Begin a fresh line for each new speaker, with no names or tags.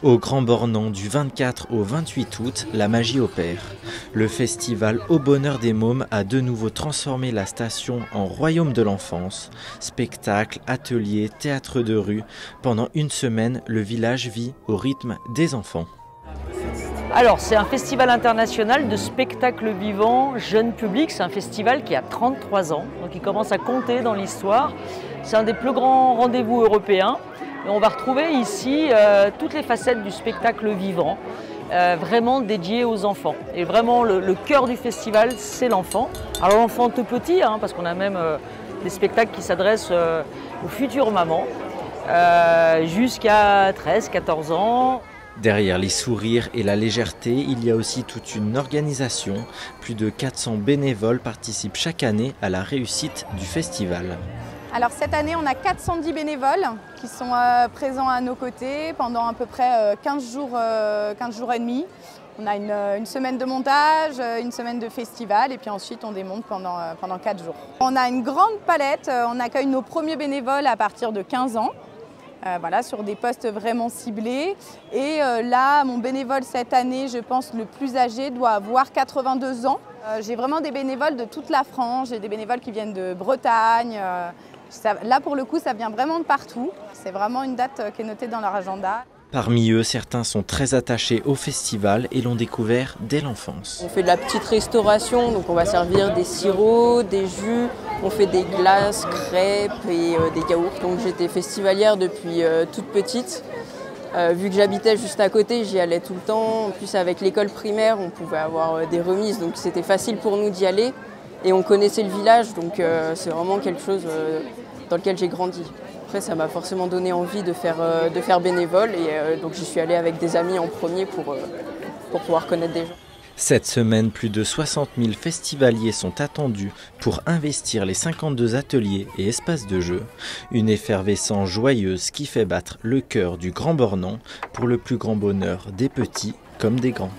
Au Grand Bornand, du 24 au 28 août, la magie opère. Le festival Au Bonheur des Mômes a de nouveau transformé la station en royaume de l'enfance. Spectacles, ateliers, théâtre de rue. Pendant une semaine, le village vit au rythme des enfants.
Alors, c'est un festival international de spectacles vivants jeune public. C'est un festival qui a 33 ans, donc il commence à compter dans l'histoire. C'est un des plus grands rendez-vous européens. Et on va retrouver ici toutes les facettes du spectacle vivant, vraiment dédié aux enfants. Et vraiment, le cœur du festival, c'est l'enfant. Alors l'enfant tout petit, parce qu'on a même des spectacles qui s'adressent aux futures mamans, jusqu'à 13-14 ans.
Derrière les sourires et la légèreté, il y a aussi toute une organisation. Plus de 400 bénévoles participent chaque année à la réussite du festival.
Alors cette année, on a 410 bénévoles qui sont présents à nos côtés pendant à peu près 15 jours et demi. On a une semaine de montage, une semaine de festival et puis ensuite on démonte pendant 4 jours. On a une grande palette, on accueille nos premiers bénévoles à partir de 15 ans. Voilà, sur des postes vraiment ciblés. Et là, mon bénévole cette année, je pense le plus âgé, doit avoir 82 ans. J'ai vraiment des bénévoles de toute la France, j'ai des bénévoles qui viennent de Bretagne. Là, pour le coup, ça vient vraiment de partout. C'est vraiment une date qui est notée dans leur agenda.
Parmi eux, certains sont très attachés au festival et l'ont découvert dès l'enfance.
On fait de la petite restauration, donc on va servir des sirops, des jus, on fait des glaces, crêpes et des yaourts. Donc j'étais festivalière depuis toute petite. Vu que j'habitais juste à côté, j'y allais tout le temps. En plus, avec l'école primaire, on pouvait avoir des remises, donc c'était facile pour nous d'y aller. Et on connaissait le village, donc c'est vraiment quelque chose dans lequel j'ai grandi. Après, ça m'a forcément donné envie de faire bénévole et donc j'y suis allée avec des amis en premier pour pouvoir connaître des gens.
Cette semaine, plus de 60 000 festivaliers sont attendus pour investir les 52 ateliers et espaces de jeu. Une effervescence joyeuse qui fait battre le cœur du Grand Bornand pour le plus grand bonheur des petits comme des grands.